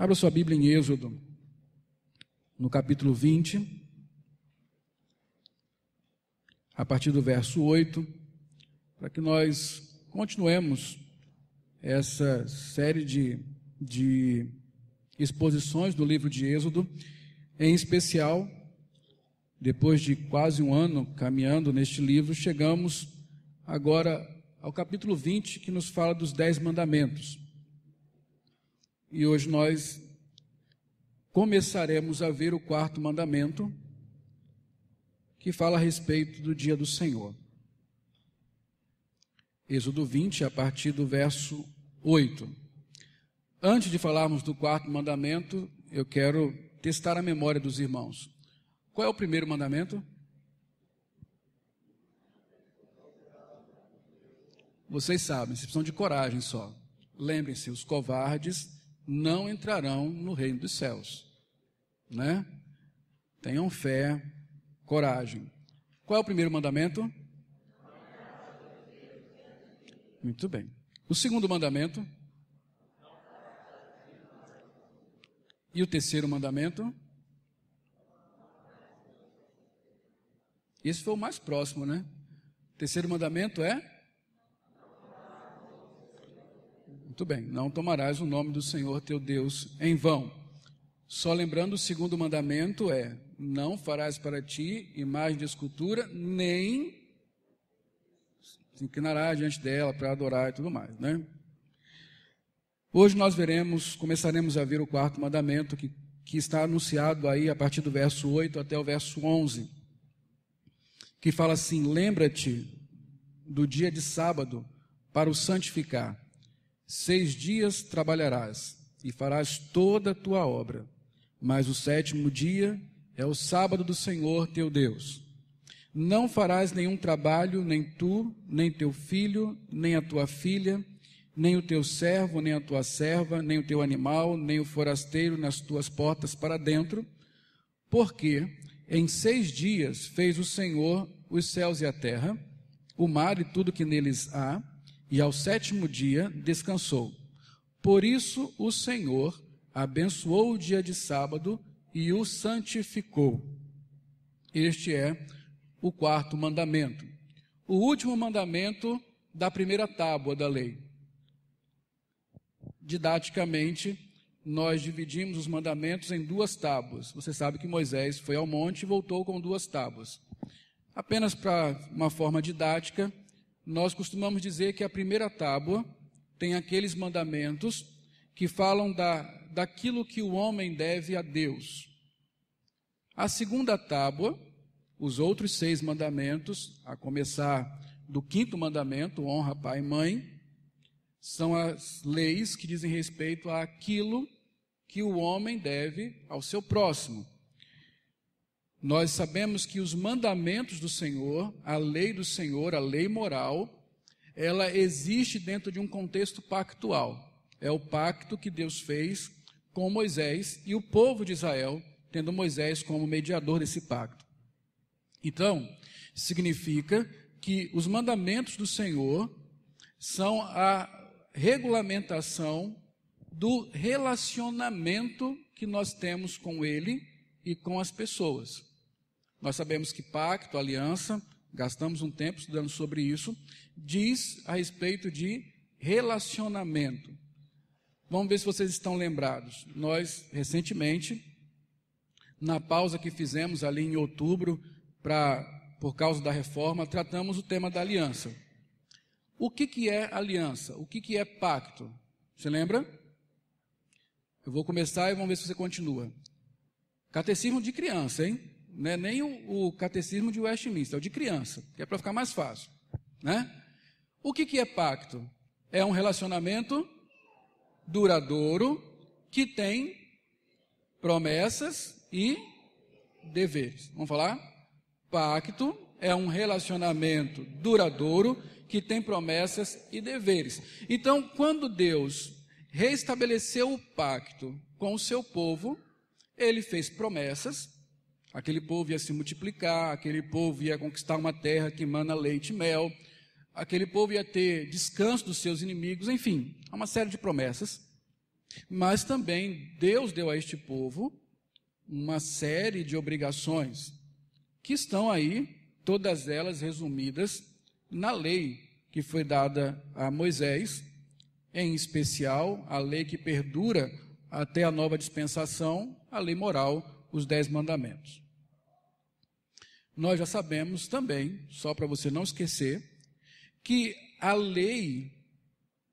Abra sua Bíblia em Êxodo, no capítulo 20, a partir do verso 8, para que nós continuemos essa série de exposições do livro de Êxodo, em especial, depois de quase um ano caminhando neste livro, chegamos agora ao capítulo 20, que nos fala dos 10 mandamentos. E hoje nós começaremos a ver o 4º mandamento, que fala a respeito do dia do Senhor. Êxodo 20, a partir do verso 8. Antes de falarmos do 4º mandamento, eu quero testar a memória dos irmãos. Qual é o primeiro mandamento? Vocês sabem, vocês precisam de coragem só. Lembrem-se, os covardes não entrarão no reino dos céus, né? Tenham fé, coragem. Qual é o primeiro mandamento? Muito bem. O segundo mandamento? E o terceiro mandamento? Esse foi o mais próximo, né? O terceiro mandamento é? Muito bem, não tomarás o nome do Senhor teu Deus em vão. Só lembrando, o segundo mandamento é: não farás para ti imagem de escultura, nem se inclinarás diante dela para adorar e tudo mais, né? Hoje nós começaremos a ver o 4º mandamento, que está anunciado aí a partir do verso 8 até o verso 11, que fala assim: lembra-te do dia de sábado para o santificar. 6 dias trabalharás e farás toda a tua obra, mas o 7º dia é o sábado do Senhor teu Deus. Não farás nenhum trabalho, nem tu, nem teu filho, nem a tua filha, nem o teu servo, nem a tua serva, nem o teu animal, nem o forasteiro nas tuas portas para dentro, porque em 6 dias fez o Senhor os céus e a terra, o mar e tudo que neles há, e ao 7º dia descansou. Por isso o Senhor abençoou o dia de sábado e o santificou. Este é o 4º mandamento. O último mandamento da primeira tábua da lei. Didaticamente, nós dividimos os mandamentos em 2 tábuas. Você sabe que Moisés foi ao monte e voltou com 2 tábuas. Apenas para uma forma didática, nós costumamos dizer que a primeira tábua tem aqueles mandamentos que falam daquilo que o homem deve a Deus. A segunda tábua, os outros 6 mandamentos, a começar do 5º mandamento, honra pai e mãe, são as leis que dizem respeito àquilo que o homem deve ao seu próximo. Nós sabemos que os mandamentos do Senhor, a lei do Senhor, a lei moral, ela existe dentro de um contexto pactual. É o pacto que Deus fez com Moisés e o povo de Israel, tendo Moisés como mediador desse pacto. Então, significa que os mandamentos do Senhor são a regulamentação do relacionamento que nós temos com Ele e com as pessoas. Nós sabemos que pacto, aliança, gastamos um tempo estudando sobre isso, diz a respeito de relacionamento. Vamos ver se vocês estão lembrados. Nós, recentemente, na pausa que fizemos ali em outubro, por causa da reforma, tratamos o tema da aliança. O que é aliança? O que é pacto? Você lembra? Eu vou começar e vamos ver se você continua. Catecismo de criança, hein? Não é nem o catecismo de Westminster, é o de criança, que é para ficar mais fácil, né? O que é pacto? É um relacionamento duradouro que tem promessas e deveres. Vamos falar? Pacto é um relacionamento duradouro que tem promessas e deveres. Então, quando Deus reestabeleceu o pacto com o seu povo, ele fez promessas. Aquele povo ia se multiplicar, aquele povo ia conquistar uma terra que emana leite e mel, aquele povo ia ter descanso dos seus inimigos, enfim, há uma série de promessas. Mas também Deus deu a este povo uma série de obrigações que estão aí, todas elas resumidas na lei que foi dada a Moisés, em especial a lei que perdura até a nova dispensação, a lei moral, os 10 mandamentos. Nós já sabemos também, só para você não esquecer, que a lei,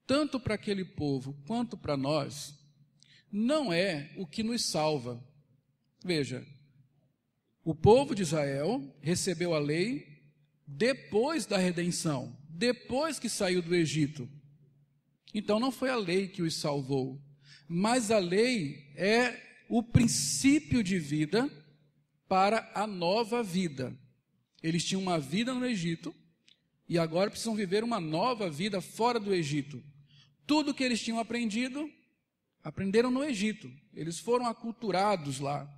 tanto para aquele povo quanto para nós, não é o que nos salva. Veja, o povo de Israel recebeu a lei depois da redenção, depois que saiu do Egito. Então não foi a lei que os salvou, mas a lei é o princípio de vida para a nova vida. Eles tinham uma vida no Egito e agora precisam viver uma nova vida fora do Egito. Tudo que eles tinham aprendido, aprenderam no Egito. Eles foram aculturados lá.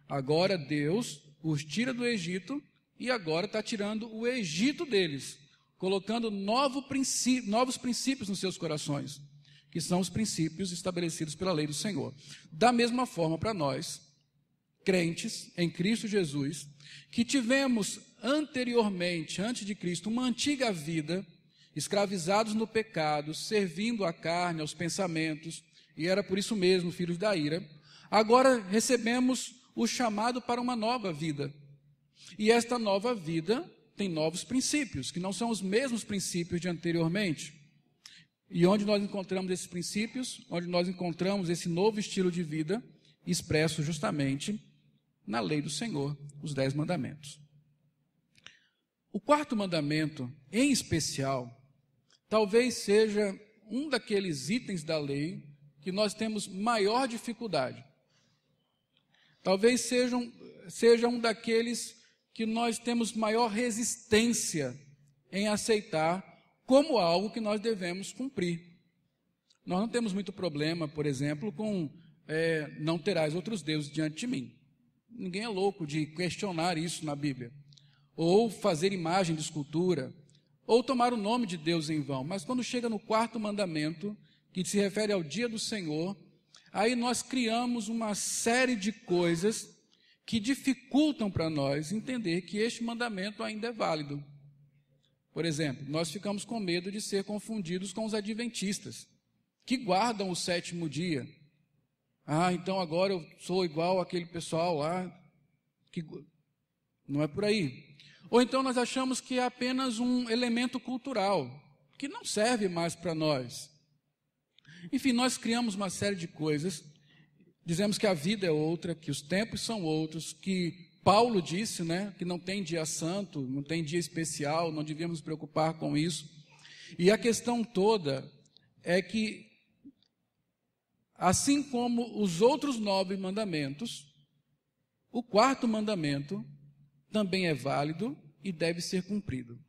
Agora Deus os tira do Egito e agora está tirando o Egito deles, colocando novos princípios nos seus corações, que são os princípios estabelecidos pela lei do Senhor. Da mesma forma para nós, crentes em Cristo Jesus, que tivemos anteriormente, antes de Cristo, uma antiga vida, escravizados no pecado, servindo à carne, aos pensamentos, e era por isso mesmo filhos da ira, agora recebemos o chamado para uma nova vida. E esta nova vida tem novos princípios, que não são os mesmos princípios de anteriormente. E onde nós encontramos esses princípios, onde nós encontramos esse novo estilo de vida, expresso justamente na lei do Senhor, os 10 mandamentos. O 4º mandamento, em especial, talvez seja um daqueles itens da lei que nós temos maior dificuldade. Talvez seja um daqueles que nós temos maior resistência em aceitar como algo que nós devemos cumprir. Nós não temos muito problema, por exemplo, com não terás outros deuses diante de mim. Ninguém é louco de questionar isso na Bíblia. Ou fazer imagem de escultura, ou tomar o nome de Deus em vão. Mas quando chega no 4º mandamento, que se refere ao dia do Senhor, aí nós criamos uma série de coisas que dificultam para nós entender que este mandamento ainda é válido. Por exemplo, nós ficamos com medo de ser confundidos com os adventistas, que guardam o 7º dia. Ah, então agora eu sou igual àquele pessoal lá, que não é por aí. Ou então nós achamos que é apenas um elemento cultural, que não serve mais para nós. Enfim, nós criamos uma série de coisas, dizemos que a vida é outra, que os tempos são outros, que Paulo disse, que não tem dia santo, não tem dia especial, não devíamos nos preocupar com isso. E a questão toda é que, assim como os outros 9 mandamentos, o 4º mandamento também é válido e deve ser cumprido.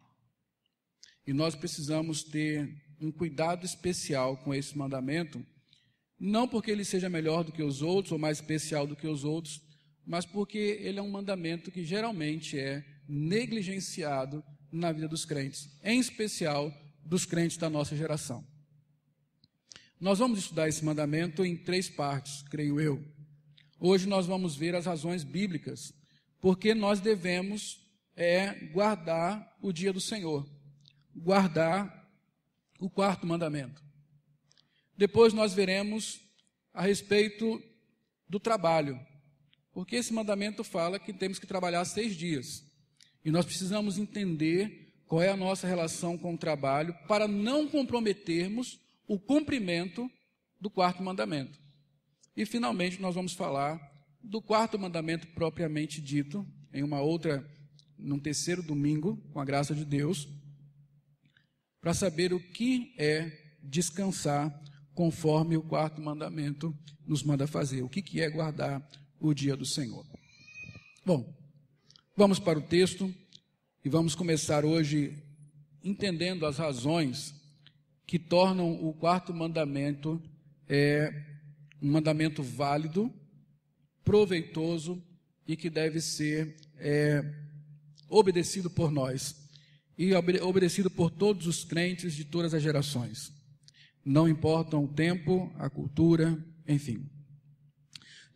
E nós precisamos ter um cuidado especial com esse mandamento, não porque ele seja melhor do que os outros ou mais especial do que os outros, mas porque ele é um mandamento que geralmente é negligenciado na vida dos crentes, em especial dos crentes da nossa geração. Nós vamos estudar esse mandamento em 3 partes, creio eu. Hoje nós vamos ver as razões bíblicas, porque nós devemos guardar o dia do Senhor, guardar o 4º mandamento. Depois nós veremos a respeito do trabalho, porque esse mandamento fala que temos que trabalhar 6 dias. E nós precisamos entender qual é a nossa relação com o trabalho para não comprometermos o cumprimento do 4º mandamento. E finalmente nós vamos falar do 4º mandamento propriamente dito, num 3º domingo, com a graça de Deus, para saber o que é descansar conforme o 4º mandamento nos manda fazer. O que é guardar o dia do Senhor. Bom, vamos para o texto e vamos começar hoje entendendo as razões que tornam o 4º mandamento um mandamento válido, proveitoso e que deve ser obedecido por nós e obedecido por todos os crentes de todas as gerações. Não importam o tempo, a cultura, enfim.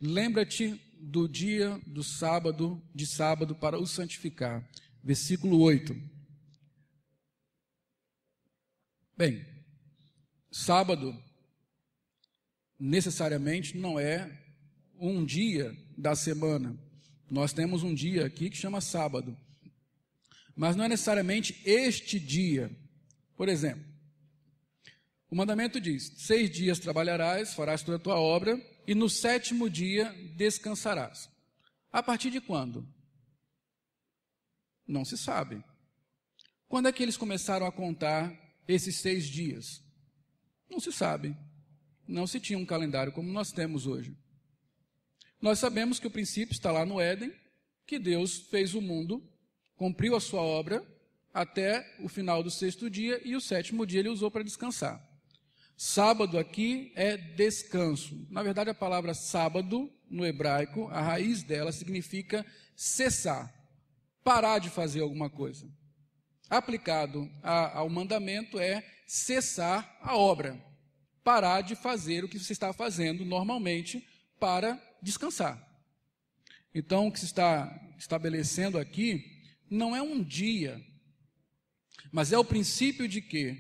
Lembra-te do dia de sábado para o santificar. Versículo 8. Bem, sábado necessariamente não é um dia da semana. Nós temos um dia aqui que chama sábado, mas não é necessariamente este dia. Por exemplo, o mandamento diz: 6 dias trabalharás, farás toda a tua obra, e no 7º dia descansarás. A partir de quando? Não se sabe. Quando é que eles começaram a contar esses 6 dias? Não se sabe. Não se tinha um calendário como nós temos hoje. Nós sabemos que o princípio está lá no Éden, que Deus fez o mundo, cumpriu a sua obra até o final do 6º dia, e o 7º dia ele usou para descansar. Sábado aqui é descanso. Na verdade, a palavra sábado, no hebraico, a raiz dela significa cessar, parar de fazer alguma coisa. Aplicado ao mandamento é cessar a obra, parar de fazer o que você está fazendo normalmente para descansar. Então, o que se está estabelecendo aqui não é um dia, mas é o princípio de que,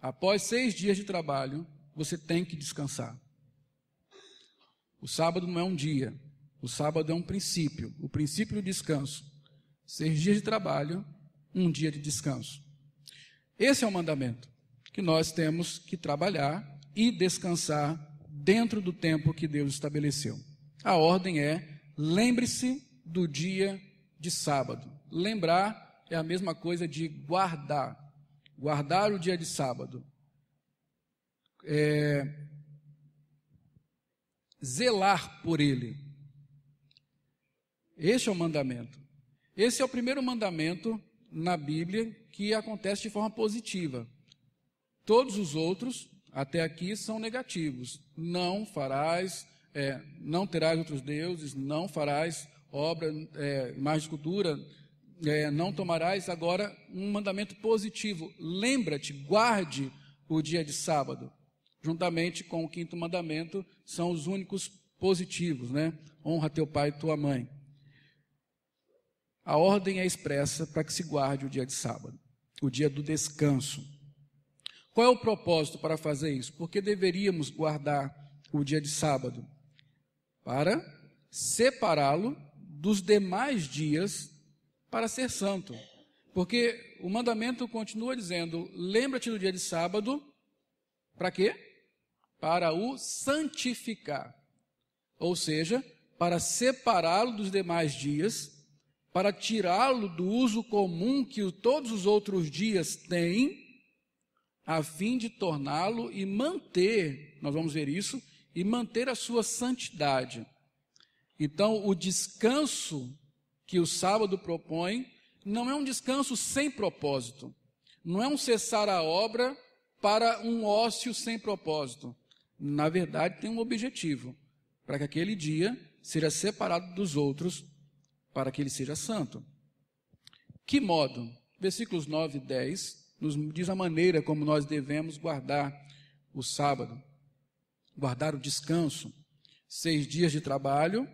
após 6 dias de trabalho, você tem que descansar. O sábado não é um dia, o sábado é um princípio, o princípio do descanso. 6 dias de trabalho, 1 dia de descanso. Esse é o mandamento, que nós temos que trabalhar e descansar dentro do tempo que Deus estabeleceu. A ordem é: lembre-se do dia de sábado. Lembrar é a mesma coisa de guardar. Guardar o dia de sábado. Zelar por ele. Este é o mandamento. Esse é o primeiro mandamento na Bíblia que acontece de forma positiva. Todos os outros, até aqui, são negativos. Não farás, não terás outros deuses, não farás obra, imagem de escultura, não tomarás. Agora, um mandamento positivo: lembra-te, guarde o dia de sábado. Juntamente com o 5º mandamento, são os únicos positivos, né? Honra teu pai e tua mãe. A ordem é expressa para que se guarde o dia de sábado, o dia do descanso. Qual é o propósito para fazer isso? Porque deveríamos guardar o dia de sábado? Para separá-lo dos demais dias para ser santo. Porque o mandamento continua dizendo: lembra-te do dia de sábado, para quê? Para o santificar. Ou seja, para separá-lo dos demais dias, para tirá-lo do uso comum que todos os outros dias têm, a fim de torná-lo e manter, nós vamos ver isso, e manter a sua santidade. Então, o descanso que o sábado propõe não é um descanso sem propósito, não é um cessar a obra para um ócio sem propósito. Na verdade, tem um objetivo: para que aquele dia seja separado dos outros, para que ele seja santo. Que modo? Versículos 9 e 10 nos diz a maneira como nós devemos guardar o sábado, guardar o descanso. 6 dias de trabalho,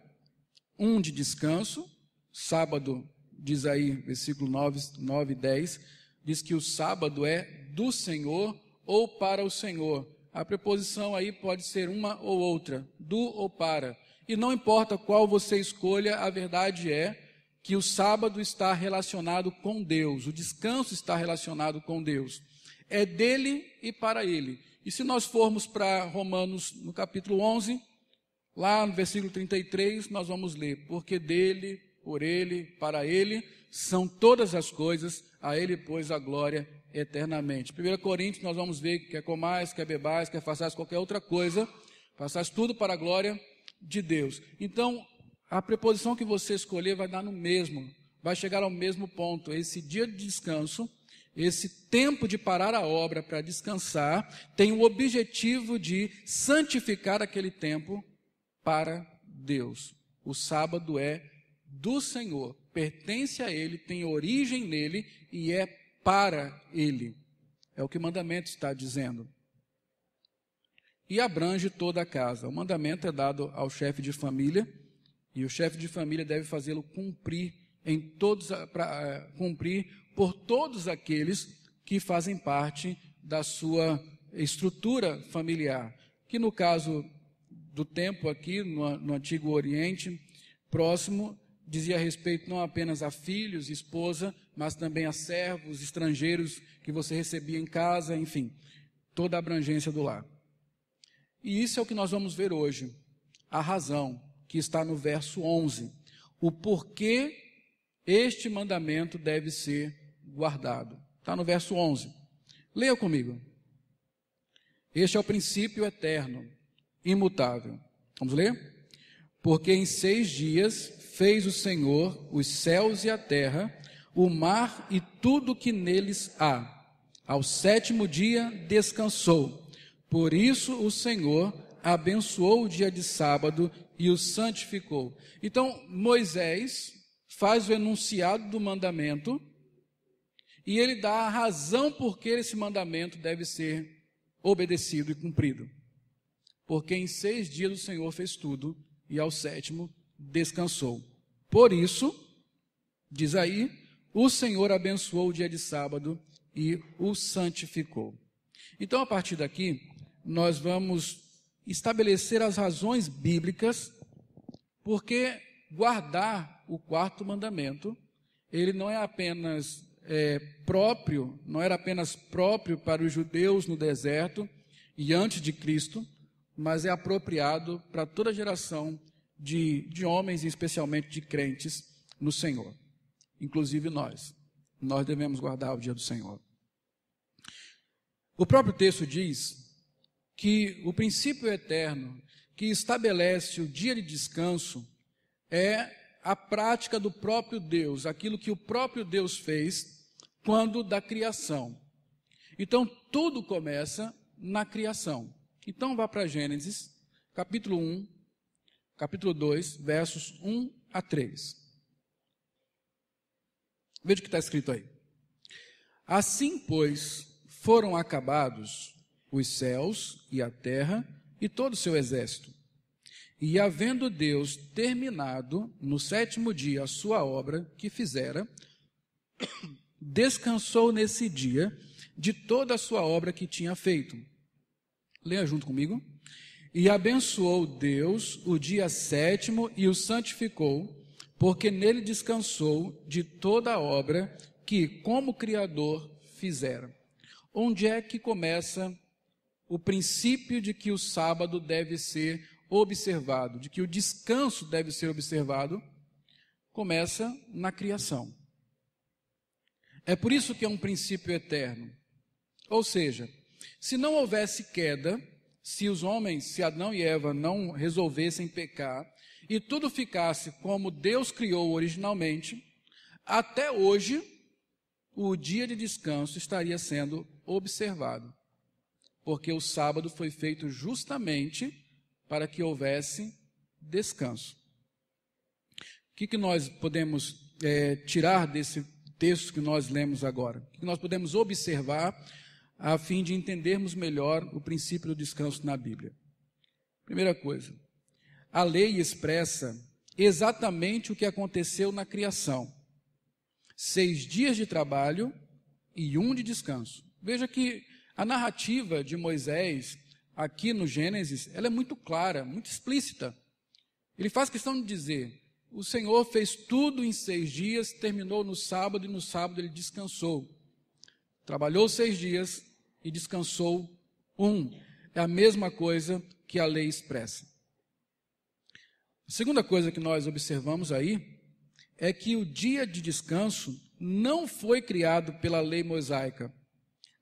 1 de descanso. Sábado, diz aí, versículo 9 e 10, diz que o sábado é do Senhor ou para o Senhor. A preposição aí pode ser uma ou outra, do ou para. E não importa qual você escolha, a verdade é que o sábado está relacionado com Deus, o descanso está relacionado com Deus. É dele e para ele. E se nós formos para Romanos, no capítulo 11, lá no versículo 33, nós vamos ler: porque dele, por ele, para ele, são todas as coisas, a ele, pois, a glória eternamente. 1 Coríntios, nós vamos ver que quer comais, quer bebais, quer façais qualquer outra coisa, façais tudo para a glória de Deus. Então, a preposição que você escolher vai dar no mesmo, vai chegar ao mesmo ponto. Esse dia de descanso, esse tempo de parar a obra para descansar, tem o objetivo de santificar aquele tempo para Deus. O sábado é do Senhor, pertence a Ele, tem origem nele e é para Ele. É o que o mandamento está dizendo. e abrange toda a casa. O mandamento é dado ao chefe de família, e o chefe de família deve fazê-lo cumprir por todos aqueles que fazem parte da sua estrutura familiar, que no caso do tempo aqui, no Antigo Oriente Próximo, dizia respeito não apenas a filhos, esposa, mas também a servos, estrangeiros que você recebia em casa, enfim, toda a abrangência do lar. E isso é o que nós vamos ver hoje, a razão que está no verso 11, o porquê este mandamento deve ser guardado. Está no verso 11. Leia comigo. Este é o princípio eterno, imutável. Vamos ler? Porque em 6 dias fez o Senhor os céus e a terra, o mar e tudo que neles há. Ao 7º dia descansou. Por isso o Senhor abençoou o dia de sábado e o santificou. Então, Moisés faz o enunciado do mandamento e ele dá a razão por que esse mandamento deve ser obedecido e cumprido. Porque em 6 dias o Senhor fez tudo e ao 7º descansou. Por isso, diz aí, o Senhor abençoou o dia de sábado e o santificou. Então, a partir daqui, nós vamos estabelecer as razões bíblicas porque guardar o 4º mandamento, ele não é apenas não era apenas próprio para os judeus no deserto e antes de Cristo, mas é apropriado para toda geração de homens, e especialmente de crentes no Senhor. Inclusive nós devemos guardar o dia do Senhor. O próprio texto diz que o princípio eterno que estabelece o dia de descanso é a prática do próprio Deus, aquilo que o próprio Deus fez quando da criação. Então, tudo começa na criação. Então, vá para Gênesis, capítulo 1, capítulo 2, versos 1 a 3. Veja o que está escrito aí. Assim, pois, foram acabados os céus e a terra e todo o seu exército. E havendo Deus terminado no 7º dia a sua obra que fizera, descansou nesse dia de toda a sua obra que tinha feito. Leia junto comigo. E abençoou Deus o dia 7º e o santificou, porque nele descansou de toda a obra que, como Criador, fizera. Onde é que começa o princípio de que o sábado deve ser observado, de que o descanso deve ser observado? Começa na criação. É por isso que é um princípio eterno. Ou seja, se não houvesse queda, se os homens, se Adão e Eva não resolvessem pecar, e tudo ficasse como Deus criou originalmente, até hoje, o dia de descanso estaria sendo observado. Porque o sábado foi feito justamente para que houvesse descanso. O que nós podemos tirar desse texto que nós lemos agora? O que nós podemos observar a fim de entendermos melhor o princípio do descanso na Bíblia? Primeira coisa, a lei expressa exatamente o que aconteceu na criação. 6 dias de trabalho e 1 de descanso. Veja que a narrativa de Moisés, aqui no Gênesis, ela é muito clara, muito explícita. Ele faz questão de dizer, o Senhor fez tudo em 6 dias, terminou no sábado, e no sábado ele descansou. Trabalhou 6 dias e descansou 1. É a mesma coisa que a lei expressa. A segunda coisa que nós observamos aí é que o dia de descanso não foi criado pela lei mosaica,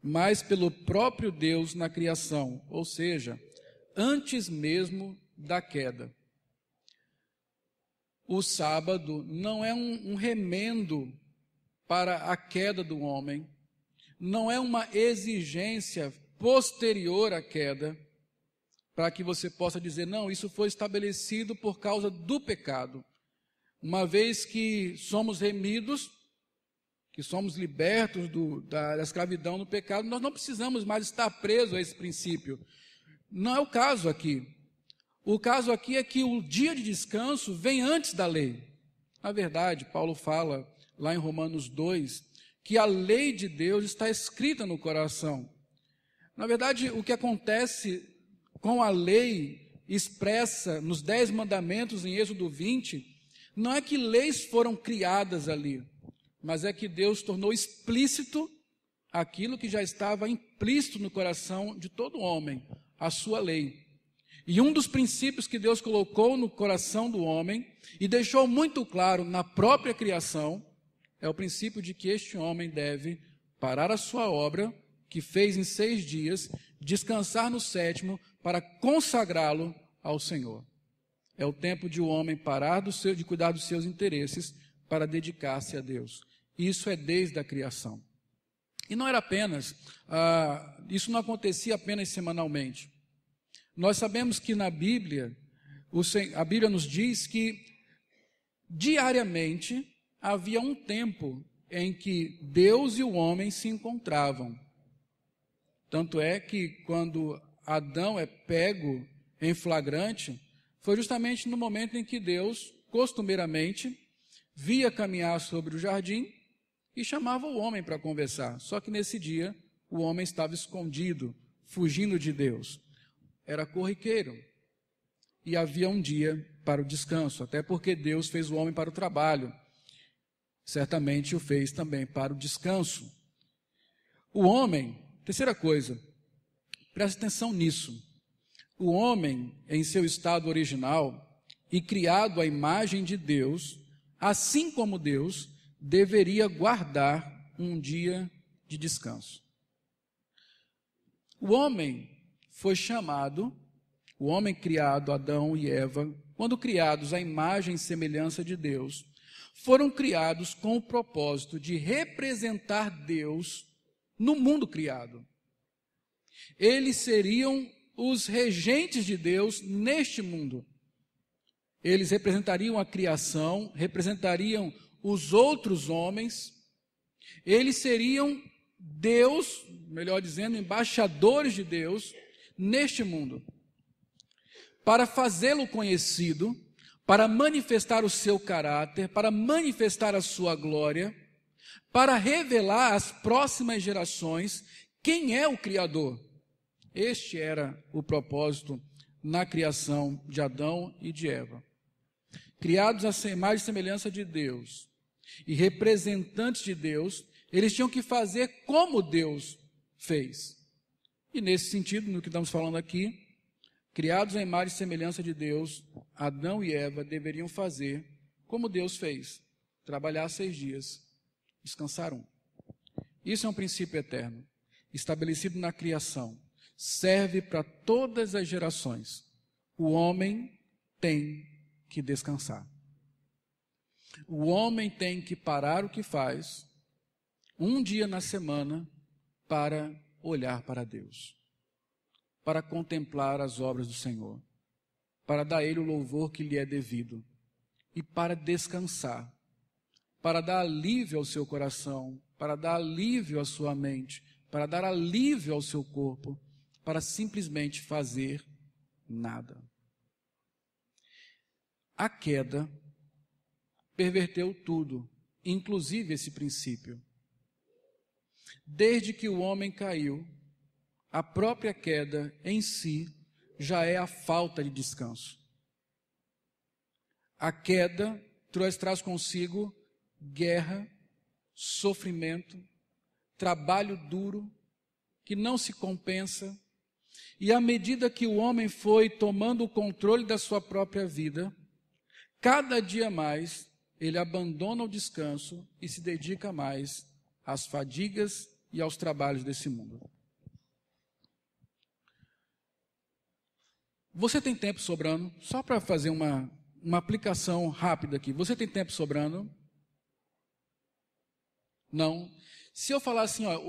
mas pelo próprio Deus na criação, ou seja, antes mesmo da queda. O sábado não é um remendo para a queda do homem, não é uma exigência posterior à queda, para que você possa dizer, não, isso foi estabelecido por causa do pecado. Uma vez que somos remidos, que somos libertos da escravidão do pecado, nós não precisamos mais estar presos a esse princípio. Não é o caso aqui. O caso aqui é que o dia de descanso vem antes da lei. Na verdade, Paulo fala lá em Romanos 2, que a lei de Deus está escrita no coração. Na verdade, o que acontece com a lei expressa nos 10 mandamentos em Êxodo 20, não é que leis foram criadas ali, mas é que Deus tornou explícito aquilo que já estava implícito no coração de todo homem, a sua lei. E um dos princípios que Deus colocou no coração do homem e deixou muito claro na própria criação é o princípio de que este homem deve parar a sua obra, que fez em 6 dias, descansar no 7º para consagrá-lo ao Senhor. É o tempo de o homem parar de cuidar dos seus interesses para dedicar-se a Deus. Isso é desde a criação. E não era apenas, isso não acontecia apenas semanalmente. Nós sabemos que na Bíblia, a Bíblia nos diz que diariamente havia um tempo em que Deus e o homem se encontravam. Tanto é que quando Adão é pego em flagrante, foi justamente no momento em que Deus, costumeiramente, via caminhar sobre o jardim e chamava o homem para conversar. Só que nesse dia, o homem estava escondido, fugindo de Deus. Era corriqueiro. E havia um dia para o descanso, até porque Deus fez o homem para o trabalho. Certamente o fez também para o descanso. O homem, terceira coisa, preste atenção nisso. O homem, em seu estado original e criado à imagem de Deus, assim como Deus, deveria guardar um dia de descanso. O homem foi chamado, o homem criado, Adão e Eva, quando criados à imagem e semelhança de Deus, foram criados com o propósito de representar Deus no mundo criado. Eles seriam os regentes de Deus neste mundo. Eles representariam a criação, representariam os outros homens. Eles seriam Deus, melhor dizendo, embaixadores de Deus neste mundo, para fazê-lo conhecido, para manifestar o seu caráter, para manifestar a sua glória, para revelar às próximas gerações quem é o Criador. Este era o propósito na criação de Adão e de Eva. Criados à imagem e semelhança de Deus e representantes de Deus, eles tinham que fazer como Deus fez. E nesse sentido, no que estamos falando aqui, criados à imagem e semelhança de Deus, Adão e Eva deveriam fazer como Deus fez, trabalhar 6 dias, descansar 1. Isso é um princípio eterno, estabelecido na criação, serve para todas as gerações. O homem tem que descansar. O homem tem que parar o que faz, um dia na semana, para olhar para Deus, para contemplar as obras do Senhor, para dar a Ele o louvor que lhe é devido e para descansar, para dar alívio ao seu coração, para dar alívio à sua mente, para dar alívio ao seu corpo, para simplesmente fazer nada. A queda perverteu tudo, inclusive esse princípio. Desde que o homem caiu, a própria queda em si já é a falta de descanso. A queda traz consigo guerra, sofrimento, trabalho duro, que não se compensa, e à medida que o homem foi tomando o controle da sua própria vida, cada dia mais ele abandona o descanso e se dedica mais às fadigas e aos trabalhos desse mundo. Você tem tempo sobrando? Só para fazer uma aplicação rápida aqui. Você tem tempo sobrando? Não. Se eu falar assim, ó,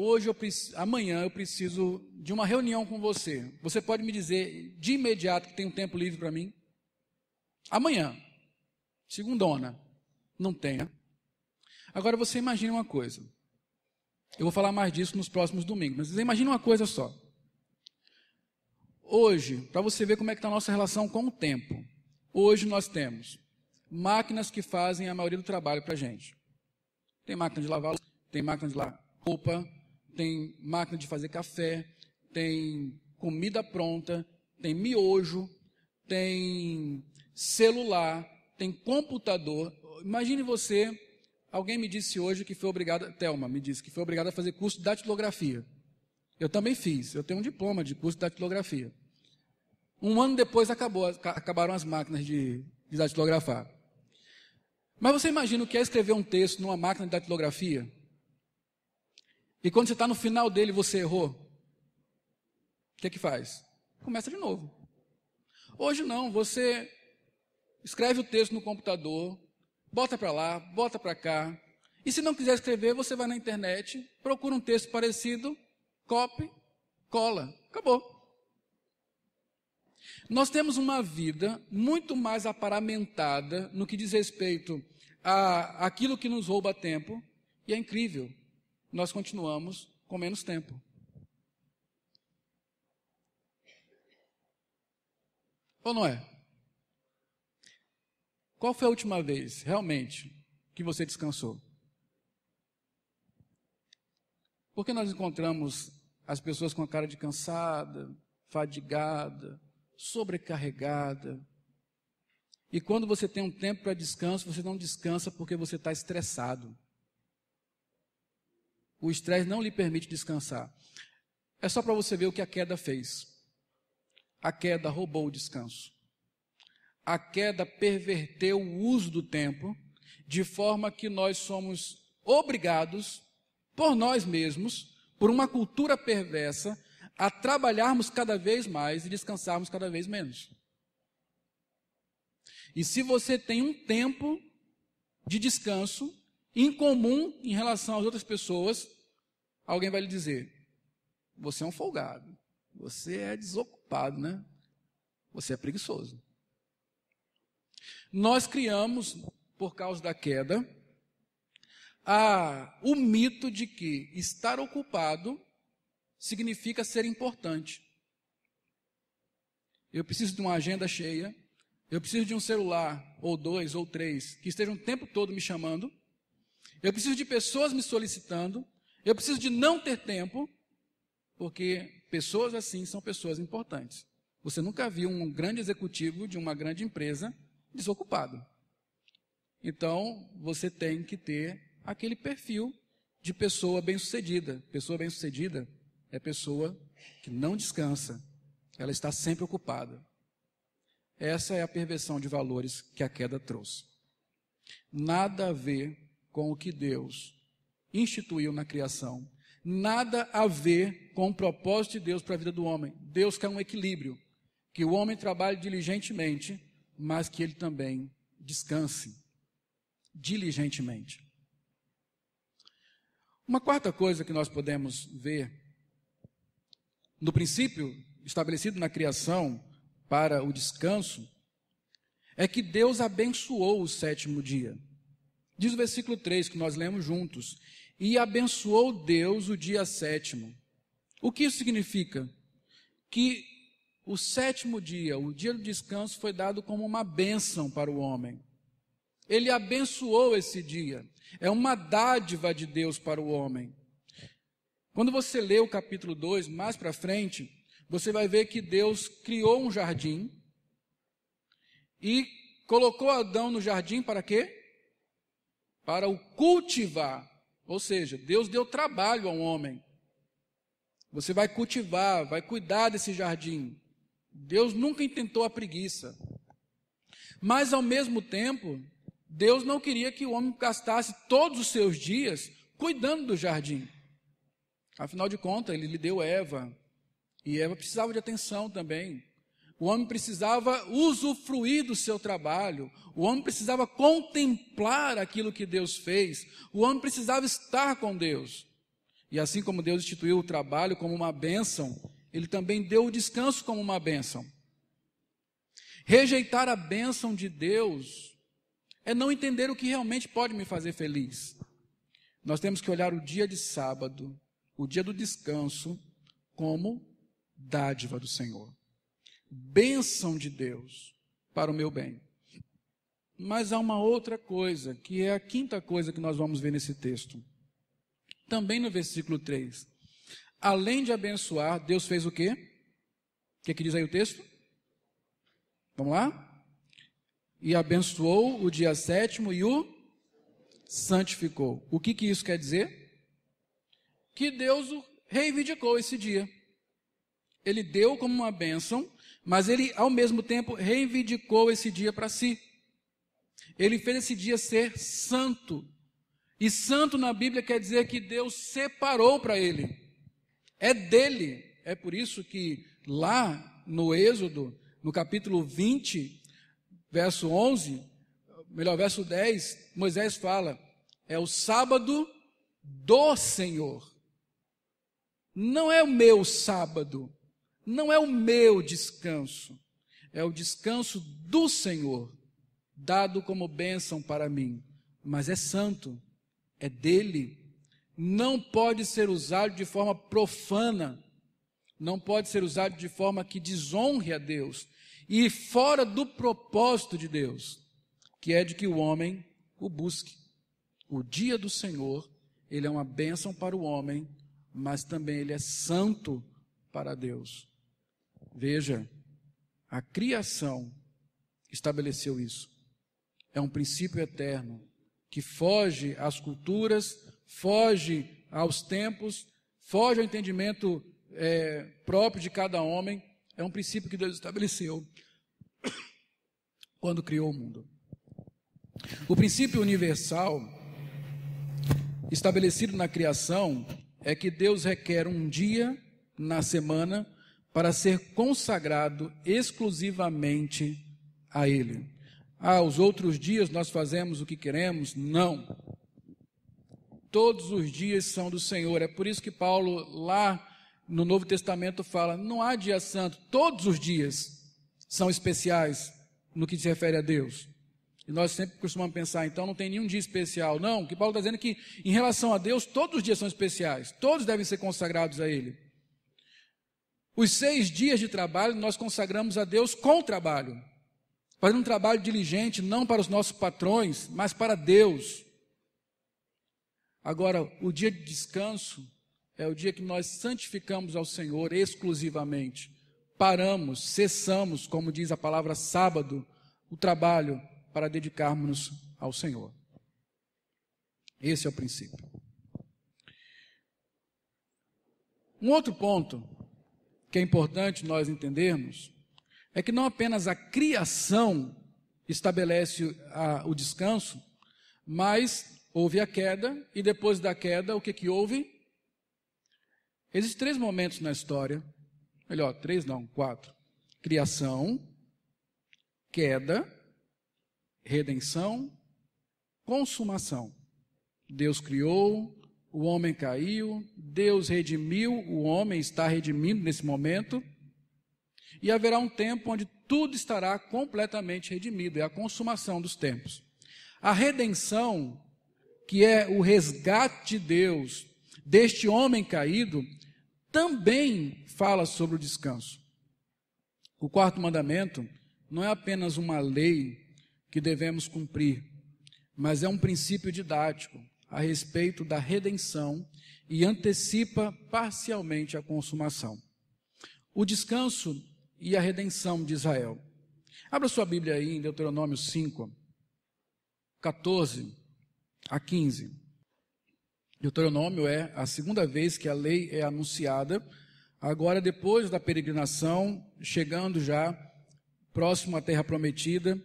amanhã eu preciso de uma reunião com você, você pode me dizer de imediato que tem um tempo livre para mim? Amanhã. Segundona. Não tenha. Agora você imagina uma coisa. Eu vou falar mais disso nos próximos domingos, mas você imagina uma coisa só. Hoje, para você ver como é que está a nossa relação com o tempo, hoje nós temos máquinas que fazem a maioria do trabalho para a gente. Tem máquina de lavar, tem máquina de lavar roupa, tem máquina de fazer café, tem comida pronta, tem miojo, tem celular, tem computador. Imagine você, alguém me disse hoje que foi obrigada, Thelma me disse que foi obrigada a fazer curso de datilografia. Eu também fiz, eu tenho um diploma de curso de datilografia. Um ano depois acabaram as máquinas de datilografar. Mas você imagina o que é escrever um texto numa máquina de datilografia? E quando você está no final dele você errou? O que faz? Começa de novo. Hoje não, você escreve o texto no computador, bota para lá, bota para cá. E se não quiser escrever, você vai na internet, procura um texto parecido, copy, cola, acabou. Nós temos uma vida muito mais aparamentada no que diz respeito àquilo que nos rouba tempo, e é incrível, nós continuamos com menos tempo. Ou não é? Qual foi a última vez, realmente, que você descansou? Porque nós encontramos as pessoas com a cara de cansada, fadigada, sobrecarregada. E quando você tem um tempo para descanso, você não descansa porque você está estressado. O estresse não lhe permite descansar. É só para você ver o que a queda fez. A queda roubou o descanso. A queda perverteu o uso do tempo, de forma que nós somos obrigados, por nós mesmos, por uma cultura perversa, a trabalharmos cada vez mais e descansarmos cada vez menos. E se você tem um tempo de descanso incomum em relação às outras pessoas, alguém vai lhe dizer: você é um folgado, você é desocupado, né? Você é preguiçoso. Nós criamos, por causa da queda, o mito de que estar ocupado significa ser importante. Eu preciso de uma agenda cheia, eu preciso de um celular, ou 2, ou 3, que estejam o tempo todo me chamando, eu preciso de pessoas me solicitando, eu preciso de não ter tempo, porque pessoas assim são pessoas importantes. Você nunca viu um grande executivo de uma grande empresa desocupado. Então, você tem que ter aquele perfil de pessoa bem-sucedida. Pessoa bem-sucedida é pessoa que não descansa, ela está sempre ocupada. Essa é a perversão de valores que a queda trouxe. Nada a ver com o que Deus instituiu na criação, nada a ver com o propósito de Deus para a vida do homem. Deus quer um equilíbrio, que o homem trabalhe diligentemente, mas que ele também descanse diligentemente. Uma quarta coisa que nós podemos ver no princípio estabelecido na criação para o descanso é que Deus abençoou o sétimo dia. Diz o versículo 3 que nós lemos juntos: e abençoou Deus o dia sétimo. O que isso significa? Que o sétimo dia, o dia do descanso, foi dado como uma bênção para o homem. Ele abençoou esse dia. É uma dádiva de Deus para o homem. Quando você lê o capítulo 2, mais para frente, você vai ver que Deus criou um jardim e colocou Adão no jardim para quê? Para o cultivar. Ou seja, Deus deu trabalho ao homem. Você vai cultivar, vai cuidar desse jardim. Deus nunca intentou a preguiça. Mas, ao mesmo tempo, Deus não queria que o homem gastasse todos os seus dias cuidando do jardim. Afinal de contas, ele lhe deu Eva, e Eva precisava de atenção também. O homem precisava usufruir do seu trabalho, o homem precisava contemplar aquilo que Deus fez, o homem precisava estar com Deus. E assim como Deus instituiu o trabalho como uma bênção, Ele também deu o descanso como uma bênção. Rejeitar a bênção de Deus é não entender o que realmente pode me fazer feliz. Nós temos que olhar o dia de sábado, o dia do descanso, como dádiva do Senhor. bênção de Deus para o meu bem. Mas há uma outra coisa, que é a quinta coisa que nós vamos ver nesse texto. Também no versículo 3. Além de abençoar, Deus fez o quê? O que diz aí o texto? Vamos lá? E abençoou o dia sétimo e o santificou. O que isso quer dizer? Que Deus reivindicou esse dia. Ele deu como uma bênção, mas ele, ao mesmo tempo, reivindicou esse dia para si. Ele fez esse dia ser santo. E santo na Bíblia quer dizer que Deus separou para ele. É dele. É por isso que lá no Êxodo, no capítulo 20, verso 11, verso 10, Moisés fala, é o sábado do Senhor. Não é o meu sábado, não é o meu descanso, é o descanso do Senhor, dado como bênção para mim, mas é santo, é dele, não pode ser usado de forma profana, não pode ser usado de forma que desonre a Deus, e fora do propósito de Deus, que é de que o homem o busque. O dia do Senhor, ele é uma bênção para o homem, mas também ele é santo para Deus. Veja, a criação estabeleceu isso. É um princípio eterno, que foge às culturas, foge aos tempos, foge ao entendimento próprio de cada homem. É um princípio que Deus estabeleceu quando criou o mundo. O princípio universal estabelecido na criação é que Deus requer um dia na semana para ser consagrado exclusivamente a Ele. Os outros dias nós fazemos o que queremos? Não. Todos os dias são do Senhor. É por isso que Paulo, lá no Novo Testamento, fala, não há dia santo. Todos os dias são especiais no que se refere a Deus. E nós sempre costumamos pensar, então não tem nenhum dia especial. Não, o que Paulo está dizendo é que, em relação a Deus, todos os dias são especiais. Todos devem ser consagrados a Ele. Os 6 dias de trabalho nós consagramos a Deus com o trabalho. Fazendo um trabalho diligente, não para os nossos patrões, mas para Deus. Agora, o dia de descanso é o dia que nós santificamos ao Senhor exclusivamente. Paramos, cessamos, como diz a palavra sábado, o trabalho para dedicarmos-nos ao Senhor. Esse é o princípio. Um outro ponto que é importante nós entendermos é que não apenas a criação estabelece o descanso, mas houve a queda, e depois da queda, o que houve? Existem 3 momentos na história, 4. Criação, queda, redenção, consumação. Deus criou, o homem caiu, Deus redimiu, o homem está redimindo nesse momento, e haverá um tempo onde tudo estará completamente redimido, é a consumação dos tempos. A redenção, que é o resgate de Deus deste homem caído, também fala sobre o descanso. O 4º mandamento não é apenas uma lei que devemos cumprir, mas é um princípio didático a respeito da redenção e antecipa parcialmente a consumação. O descanso e a redenção de Israel. Abra sua Bíblia aí em Deuteronômio 5, 14 a 15. Deuteronômio é a segunda vez que a lei é anunciada, agora depois da peregrinação, chegando já próximo à terra prometida,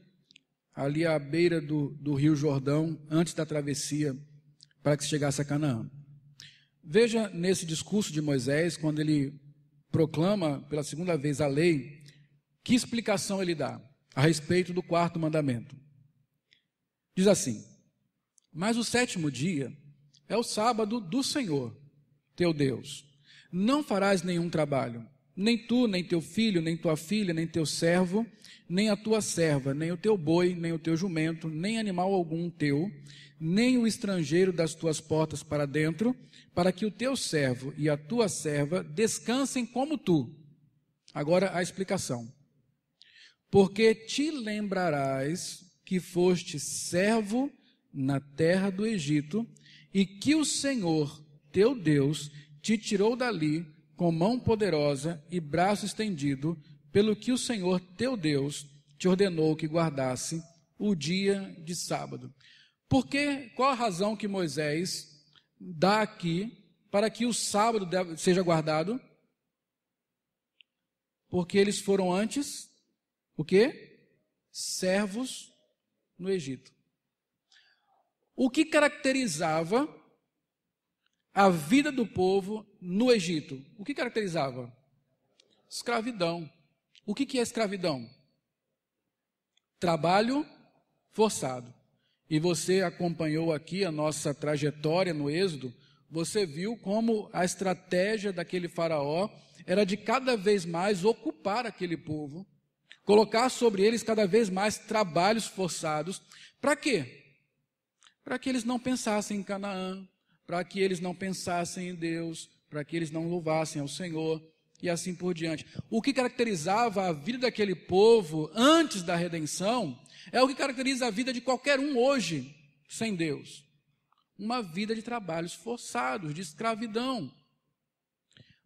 ali à beira do rio Jordão, antes da travessia, para que se chegasse a Canaã. Veja nesse discurso de Moisés, quando ele proclama pela segunda vez a lei, que explicação ele dá a respeito do 4º mandamento. Diz assim: mas o 7º dia é o sábado do Senhor, teu Deus. Não farás nenhum trabalho, nem tu, nem teu filho, nem tua filha, nem teu servo, nem a tua serva, nem o teu boi, nem o teu jumento, nem animal algum teu, nem o estrangeiro das tuas portas para dentro, para que o teu servo e a tua serva descansem como tu. Agora a explicação. porque te lembrarás que foste servo na terra do Egito, e que o Senhor, teu Deus, te tirou dali com mão poderosa e braço estendido, pelo que o Senhor, teu Deus, te ordenou que guardasse o dia de sábado. Porque, qual a razão que Moisés dá aqui para que o sábado seja guardado? Porque eles foram antes, o quê? Servos no Egito. O que caracterizava a vida do povo no Egito? O que caracterizava? Escravidão. O que é escravidão? Trabalho forçado. E você acompanhou aqui a nossa trajetória no Êxodo, você viu como a estratégia daquele faraó era de cada vez mais ocupar aquele povo, colocar sobre eles cada vez mais trabalhos forçados. Para quê? Para que eles não pensassem em Canaã, para que eles não pensassem em Deus, para que eles não louvassem ao Senhor, e assim por diante. O que caracterizava a vida daquele povo antes da redenção é o que caracteriza a vida de qualquer um hoje, sem Deus. Uma vida de trabalhos forçados, de escravidão.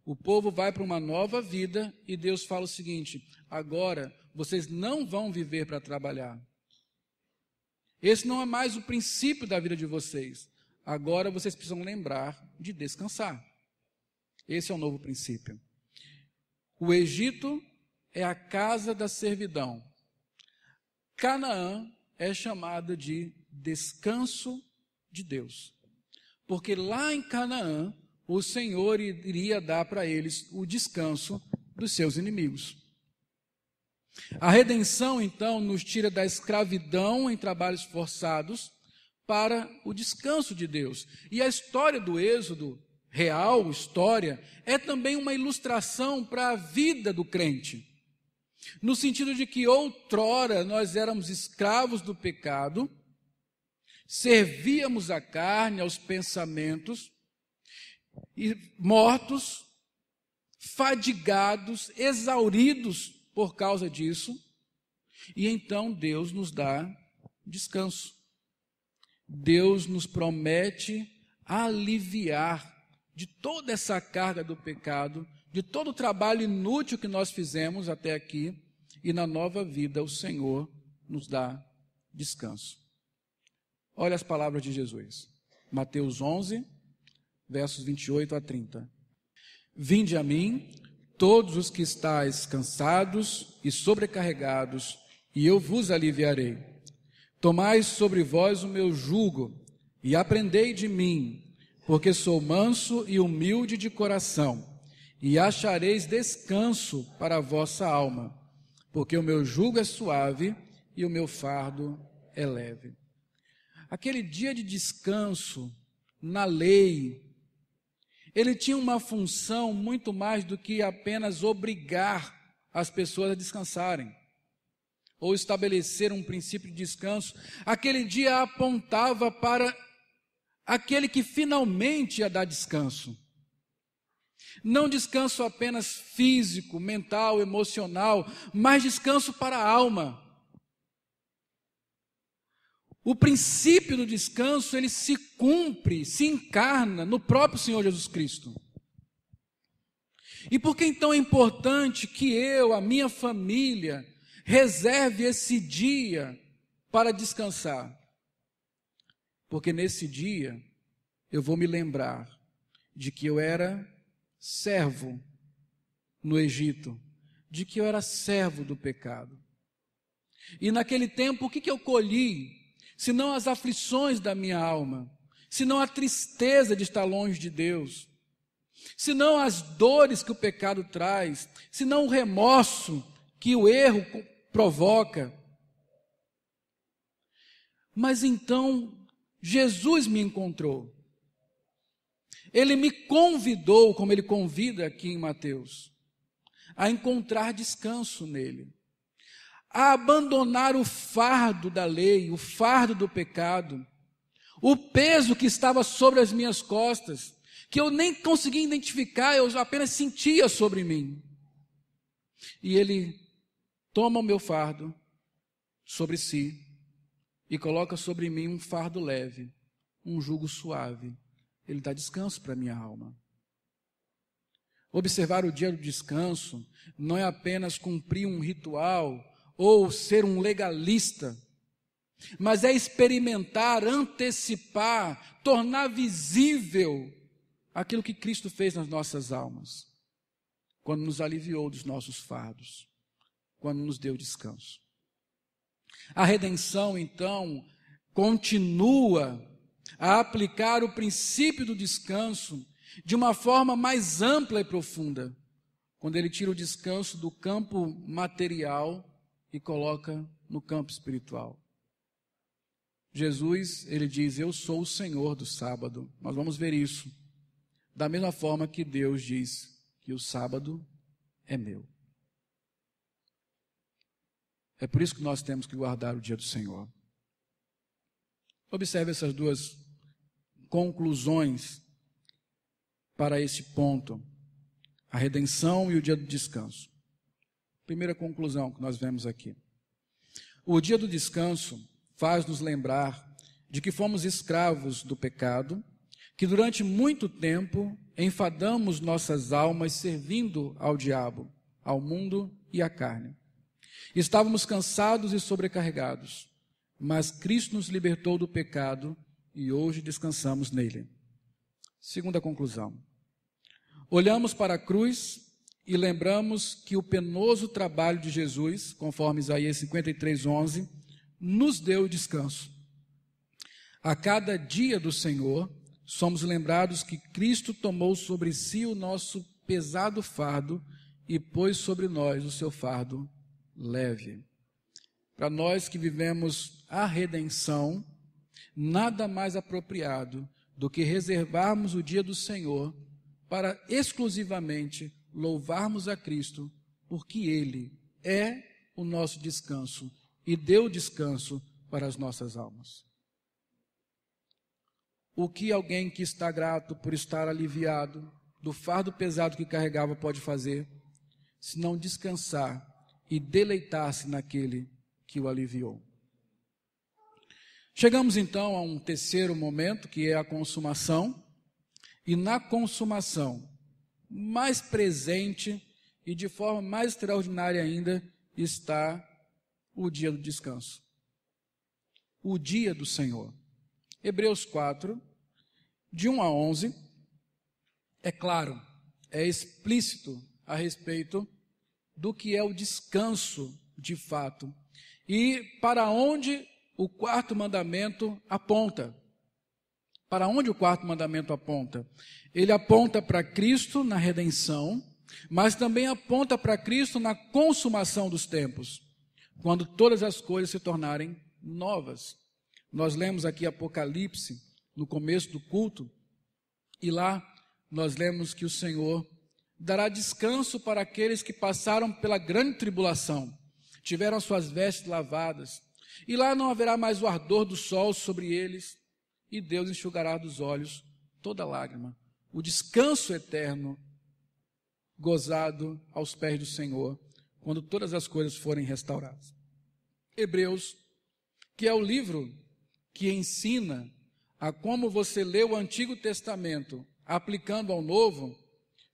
O povo vai para uma nova vida e Deus fala o seguinte: agora vocês não vão viver para trabalhar. Esse não é mais o princípio da vida de vocês. Agora vocês precisam lembrar de descansar. Esse é o novo princípio. O Egito é a casa da servidão. Canaã é chamada de descanso de Deus. Porque lá em Canaã, o Senhor iria dar para eles o descanso dos seus inimigos. A redenção, então, nos tira da escravidão em trabalhos forçados para o descanso de Deus. E a história do Êxodo, real história, é também uma ilustração para a vida do crente. No sentido de que outrora nós éramos escravos do pecado, servíamos à carne, aos pensamentos, e mortos, fadigados, exauridos por causa disso, e então Deus nos dá descanso. Deus nos promete aliviar de toda essa carga do pecado, de todo o trabalho inútil que nós fizemos até aqui, e na nova vida o Senhor nos dá descanso. Olha as palavras de Jesus. Mateus 11, versos 28 a 30. Vinde a mim, todos os que estáis cansados e sobrecarregados, e eu vos aliviarei. Tomai sobre vós o meu jugo, e aprendei de mim, porque sou manso e humilde de coração, e achareis descanso para a vossa alma, porque o meu jugo é suave e o meu fardo é leve. Aquele dia de descanso na lei, ele tinha uma função muito mais do que apenas obrigar as pessoas a descansarem, ou estabelecer um princípio de descanso. Aquele dia apontava para aquele que finalmente ia dar descanso. Não descanso apenas físico, mental, emocional, mas descanso para a alma. O princípio do descanso, ele se cumpre, se encarna no próprio Senhor Jesus Cristo. E por que então é importante que eu, a minha família, reserve esse dia para descansar? Porque nesse dia eu vou me lembrar de que eu era servo no Egito, de que eu era servo do pecado. E naquele tempo, o que eu colhi? Senão as aflições da minha alma, senão a tristeza de estar longe de Deus, senão as dores que o pecado traz, senão o remorso que o erro provoca. Mas então Jesus me encontrou. Ele me convidou, como ele convida aqui em Mateus, a encontrar descanso nele, a abandonar o fardo da lei, o fardo do pecado, o peso que estava sobre as minhas costas, que eu nem conseguia identificar, eu apenas sentia sobre mim. E ele toma o meu fardo sobre si e coloca sobre mim um fardo leve, um jugo suave. Ele dá descanso para a minha alma. Observar o dia do descanso não é apenas cumprir um ritual ou ser um legalista, mas é experimentar, antecipar, tornar visível aquilo que Cristo fez nas nossas almas, quando nos aliviou dos nossos fardos, quando nos deu descanso. A redenção, então, continua a aplicar o princípio do descanso de uma forma mais ampla e profunda, quando ele tira o descanso do campo material e coloca no campo espiritual. Jesus, ele diz, eu sou o Senhor do sábado. Nós vamos ver isso. Da mesma forma que Deus diz que o sábado é meu. É por isso que nós temos que guardar o dia do Senhor. Observe essas duas conclusões para esse ponto. A redenção e o dia do descanso. Primeira conclusão que nós vemos aqui. O dia do descanso faz-nos lembrar de que fomos escravos do pecado, que durante muito tempo enfadamos nossas almas servindo ao diabo, ao mundo e à carne. Estávamos cansados e sobrecarregados, mas Cristo nos libertou do pecado e hoje descansamos nele. Segunda conclusão. Olhamos para a cruz e lembramos que o penoso trabalho de Jesus, conforme Isaías 53:11, nos deu descanso. A cada dia do Senhor, somos lembrados que Cristo tomou sobre si o nosso pesado fardo e pôs sobre nós o seu fardo leve. Para nós que vivemos a redenção, nada mais apropriado do que reservarmos o dia do Senhor para exclusivamente louvarmos a Cristo, porque Ele é o nosso descanso e deu descanso para as nossas almas. O que alguém que está grato por estar aliviado do fardo pesado que carregava pode fazer, se não descansar e deleitar-se naquele que o aliviou? Chegamos então a um terceiro momento, que é a consumação, e na consumação, mais presente e de forma mais extraordinária ainda, está o dia do descanso. O dia do Senhor. Hebreus 4, de 1 a 11, é claro, é explícito a respeito do que é o descanso de fato e para onde o quarto mandamento aponta. Para onde o quarto mandamento aponta? Ele aponta para Cristo na redenção, mas também aponta para Cristo na consumação dos tempos, quando todas as coisas se tornarem novas. Nós lemos aqui Apocalipse, no começo do culto, e lá nós lemos que o Senhor dará descanso para aqueles que passaram pela grande tribulação, tiveram suas vestes lavadas, e lá não haverá mais o ardor do sol sobre eles, e Deus enxugará dos olhos toda lágrima. O descanso eterno, gozado aos pés do Senhor, quando todas as coisas forem restauradas. Hebreus, que é o livro que ensina a como você lê o Antigo Testamento aplicando ao Novo,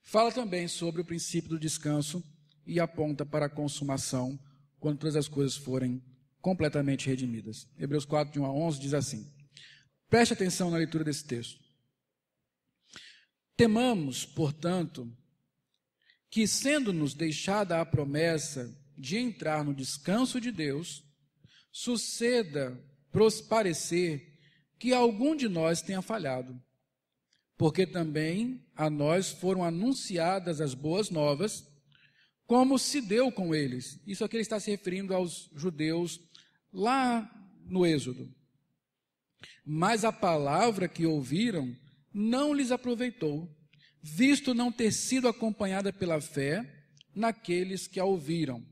fala também sobre o princípio do descanso e aponta para a consumação quando todas as coisas forem completamente redimidas. Hebreus 4, de 1 a 11, diz assim. Preste atenção na leitura desse texto. Temamos, portanto, que sendo-nos deixada a promessa de entrar no descanso de Deus, suceda parecer que algum de nós tenha falhado, porque também a nós foram anunciadas as boas novas, como se deu com eles. Isso aqui ele está se referindo aos judeus lá no Êxodo. Mas a palavra que ouviram não lhes aproveitou, visto não ter sido acompanhada pela fé naqueles que a ouviram.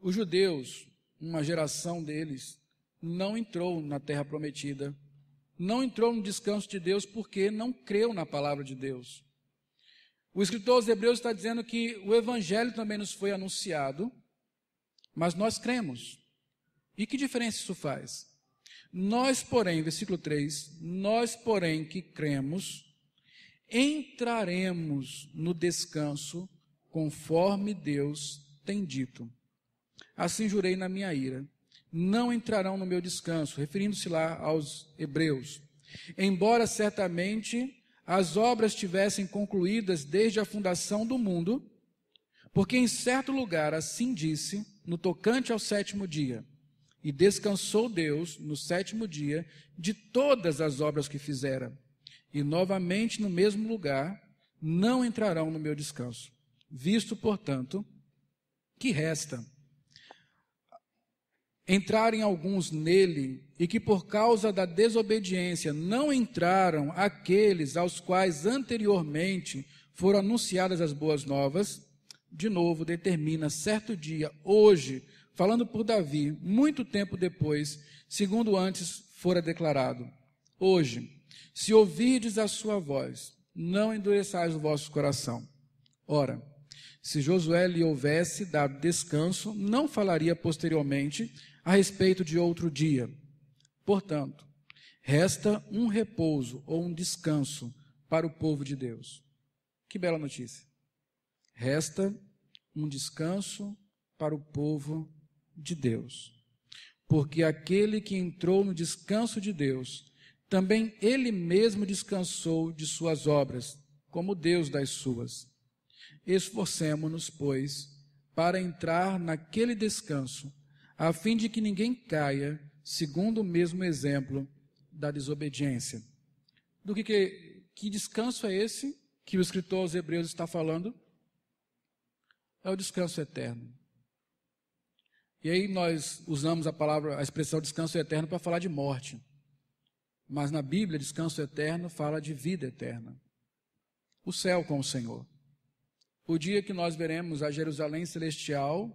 Os judeus, uma geração deles, não entrou na terra prometida, não entrou no descanso de Deus porque não creu na palavra de Deus. O escritor aos Hebreus está dizendo que o Evangelho também nos foi anunciado, mas nós cremos. E que diferença isso faz? Nós, porém, versículo 3, nós, porém, que cremos, entraremos no descanso, conforme Deus tem dito. Assim jurei na minha ira, não entrarão no meu descanso, referindo-se lá aos hebreus. Embora certamente as obras tivessem concluídas desde a fundação do mundo, porque em certo lugar assim disse, no tocante ao sétimo dia, e descansou Deus no sétimo dia de todas as obras que fizera. E novamente no mesmo lugar não entrarão no meu descanso. Visto, portanto, que resta entrarem alguns nele, e que por causa da desobediência não entraram aqueles aos quais anteriormente foram anunciadas as boas novas, de novo determina certo dia, hoje, falando por Davi, muito tempo depois, segundo antes fora declarado. Hoje, se ouvirdes a sua voz, não endureçais o vosso coração. Ora, se Josué lhe houvesse dado descanso, não falaria posteriormente a respeito de outro dia. Portanto, resta um repouso ou um descanso para o povo de Deus. Que bela notícia. Resta um descanso para o povo de Deus. Porque aquele que entrou no descanso de Deus, também ele mesmo descansou de suas obras, como Deus das suas. Esforcemo-nos, pois, para entrar naquele descanso, a fim de que ninguém caia, segundo o mesmo exemplo da desobediência. Que descanso é esse que o escritor aos Hebreus está falando? É o descanso eterno. E aí nós usamos a expressão descanso eterno para falar de morte. Mas na Bíblia, descanso eterno fala de vida eterna. O céu com o Senhor. O dia que nós veremos a Jerusalém celestial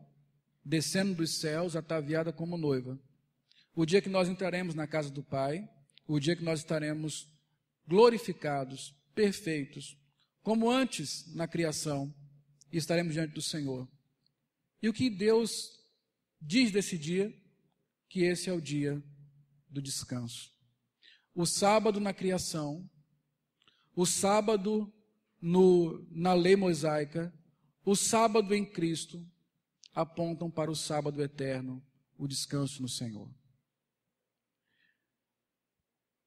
descendo dos céus, ataviada como noiva. O dia que nós entraremos na casa do Pai, o dia que nós estaremos glorificados, perfeitos, como antes na criação, e estaremos diante do Senhor. E o que Deus diz desse dia? Que esse é o dia do descanso. O sábado na criação, o sábado na lei mosaica, o sábado em Cristo, apontam para o sábado eterno, o descanso no Senhor.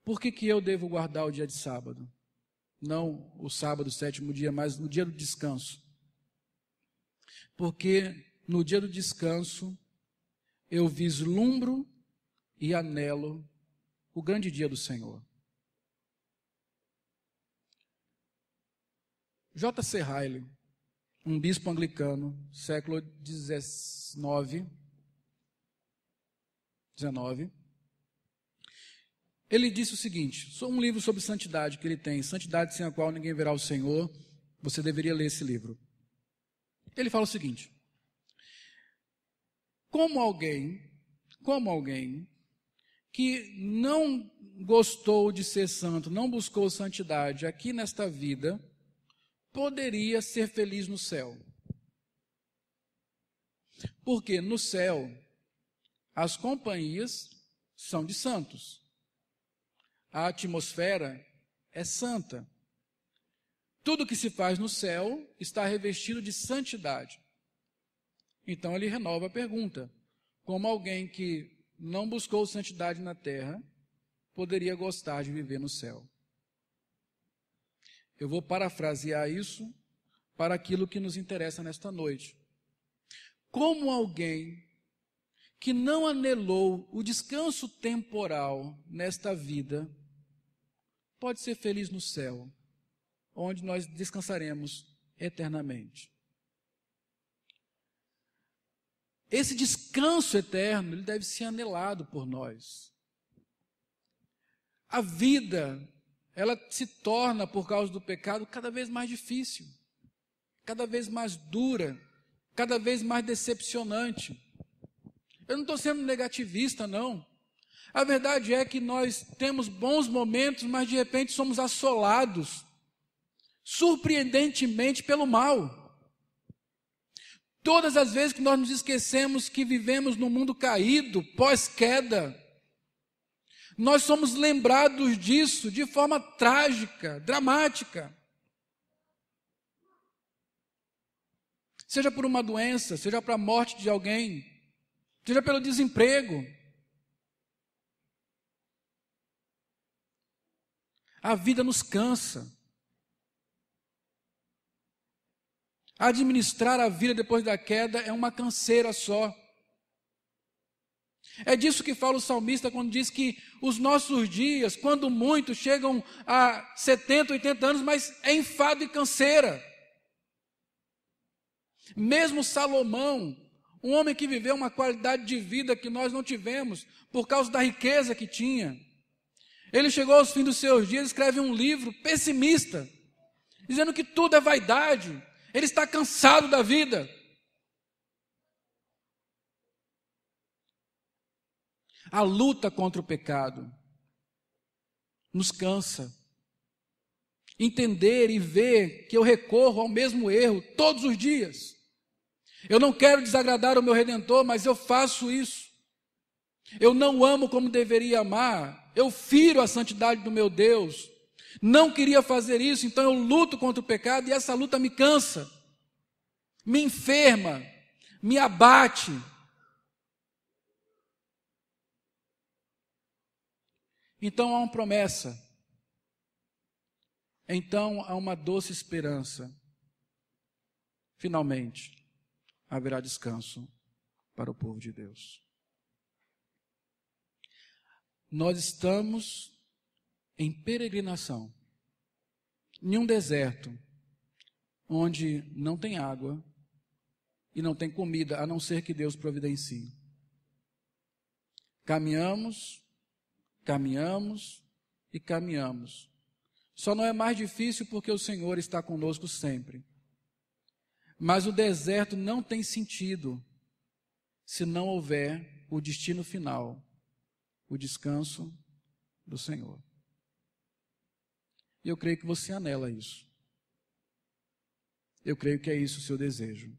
Por que eu devo guardar o dia de sábado? Não o sábado, o sétimo dia, mas no dia do descanso. Porque no dia do descanso, eu vislumbro e anelo o grande dia do Senhor. J.C. Ryle, um bispo anglicano, século XIX, ele disse o seguinte, um livro sobre santidade que ele tem, Santidade sem a qual ninguém verá o Senhor, você deveria ler esse livro. Ele fala o seguinte, como alguém que não gostou de ser santo, não buscou santidade aqui nesta vida, poderia ser feliz no céu. Porque no céu, as companhias são de santos. A atmosfera é santa. Tudo que se faz no céu está revestido de santidade. Então ele renova a pergunta. Como alguém que não buscou santidade na terra, poderia gostar de viver no céu? Eu vou parafrasear isso para aquilo que nos interessa nesta noite. Como alguém que não anelou o descanso temporal nesta vida, pode ser feliz no céu, onde nós descansaremos eternamente. Esse descanso eterno, ele deve ser anelado por nós. A vida, ela se torna, por causa do pecado, cada vez mais difícil, cada vez mais dura, cada vez mais decepcionante. Eu não estou sendo negativista, não. A verdade é que nós temos bons momentos, mas de repente somos assolados surpreendentemente pelo mal. Todas as vezes que nós nos esquecemos que vivemos num mundo caído, pós-queda, nós somos lembrados disso de forma trágica, dramática. Seja por uma doença, seja para a morte de alguém, seja pelo desemprego. A vida nos cansa. Administrar a vida depois da queda é uma canseira só. É disso que fala o salmista quando diz que os nossos dias, quando muito, chegam a 70, 80 anos, mas é enfado e canseira. Mesmo Salomão, um homem que viveu uma qualidade de vida que nós não tivemos, por causa da riqueza que tinha, ele chegou aos fins dos seus dias e escreve um livro pessimista, dizendo que tudo é vaidade. Ele está cansado da vida. A luta contra o pecado nos cansa. Entender e ver que eu recorro ao mesmo erro todos os dias. Eu não quero desagradar o meu Redentor, mas eu faço isso. Eu não amo como deveria amar. Eu firo a santidade do meu Deus. Não queria fazer isso, então eu luto contra o pecado e essa luta me cansa, me enferma, me abate. Então há uma promessa, então há uma doce esperança. Finalmente, haverá descanso para o povo de Deus. Nós estamos em peregrinação, em um deserto, onde não tem água e não tem comida, a não ser que Deus providencie. Caminhamos, caminhamos e caminhamos. Só não é mais difícil porque o Senhor está conosco sempre. Mas o deserto não tem sentido se não houver o destino final, o descanso do Senhor. E eu creio que você anela isso. Eu creio que é isso o seu desejo.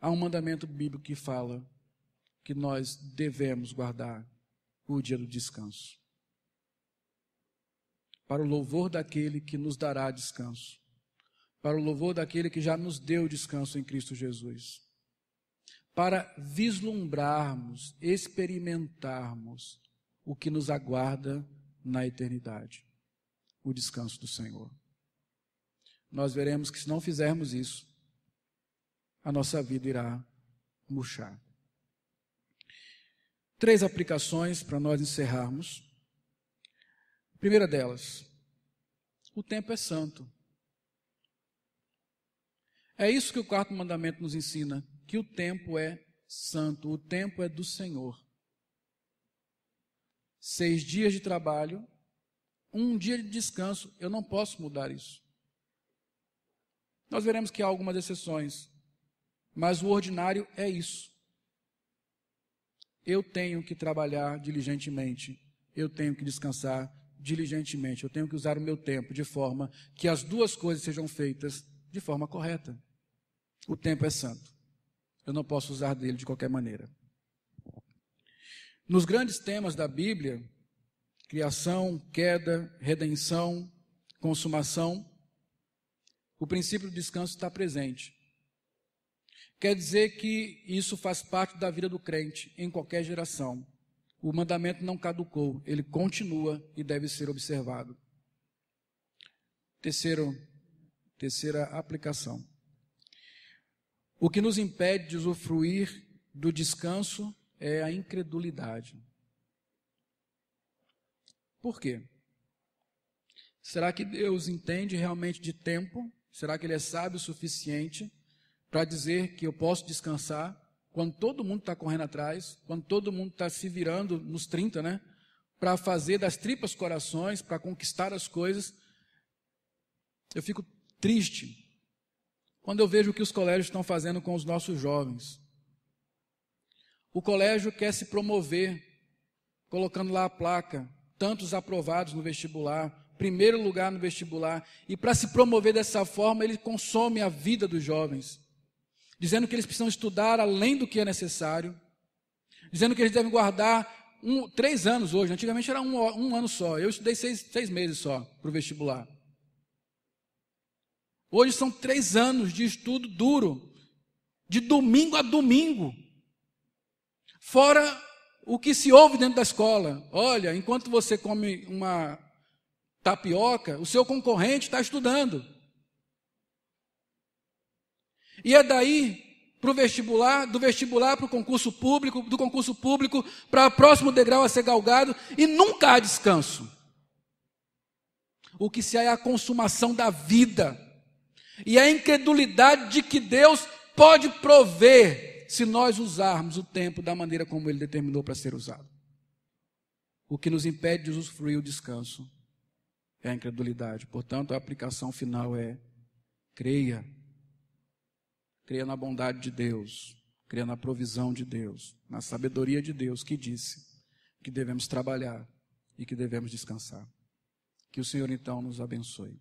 Há um mandamento bíblico que fala que nós devemos guardar o dia do descanso, para o louvor daquele que nos dará descanso, para o louvor daquele que já nos deu descanso em Cristo Jesus, para vislumbrarmos, experimentarmos o que nos aguarda na eternidade, o descanso do Senhor. Nós veremos que se não fizermos isso, a nossa vida irá murchar. 3 aplicações para nós encerrarmos. A primeira delas, o tempo é santo. É isso que o 4º mandamento nos ensina, que o tempo é santo, o tempo é do Senhor. 6 dias de trabalho, 1 dia de descanso, eu não posso mudar isso. Nós veremos que há algumas exceções, mas o ordinário é isso. Eu tenho que trabalhar diligentemente, eu tenho que descansar diligentemente, eu tenho que usar o meu tempo de forma que as duas coisas sejam feitas de forma correta. O tempo é santo, eu não posso usar dele de qualquer maneira. Nos grandes temas da Bíblia, criação, queda, redenção, consumação, o princípio do descanso está presente. Quer dizer que isso faz parte da vida do crente em qualquer geração. O mandamento não caducou, ele continua e deve ser observado. Terceira aplicação. O que nos impede de usufruir do descanso é a incredulidade. Por quê? Será que Deus entende realmente de tempo? Será que Ele é sábio o suficiente para dizer que eu posso descansar quando todo mundo está correndo atrás, quando todo mundo está se virando nos 30, né? Para fazer das tripas corações, para conquistar as coisas? Eu fico triste quando eu vejo o que os colégios estão fazendo com os nossos jovens. O colégio quer se promover, colocando lá a placa, tantos aprovados no vestibular, primeiro lugar no vestibular, e para se promover dessa forma, ele consome a vida dos jovens, dizendo que eles precisam estudar além do que é necessário, dizendo que eles devem guardar 3 anos hoje. Antigamente era um ano só. Eu estudei 6 meses só para o vestibular. Hoje são 3 anos de estudo duro, de domingo a domingo, fora o que se ouve dentro da escola. Olha, enquanto você come uma tapioca, o seu concorrente está estudando. E é daí para o vestibular, do vestibular para o concurso público, do concurso público para o próximo degrau a ser galgado, e nunca há descanso. O que se há é a consumação da vida, e a incredulidade de que Deus pode prover, se nós usarmos o tempo da maneira como Ele determinou para ser usado. O que nos impede de usufruir o descanso é a incredulidade. Portanto, a aplicação final é: creia. Creia na bondade de Deus, creia na provisão de Deus, na sabedoria de Deus, que disse que devemos trabalhar e que devemos descansar. Que o Senhor então nos abençoe.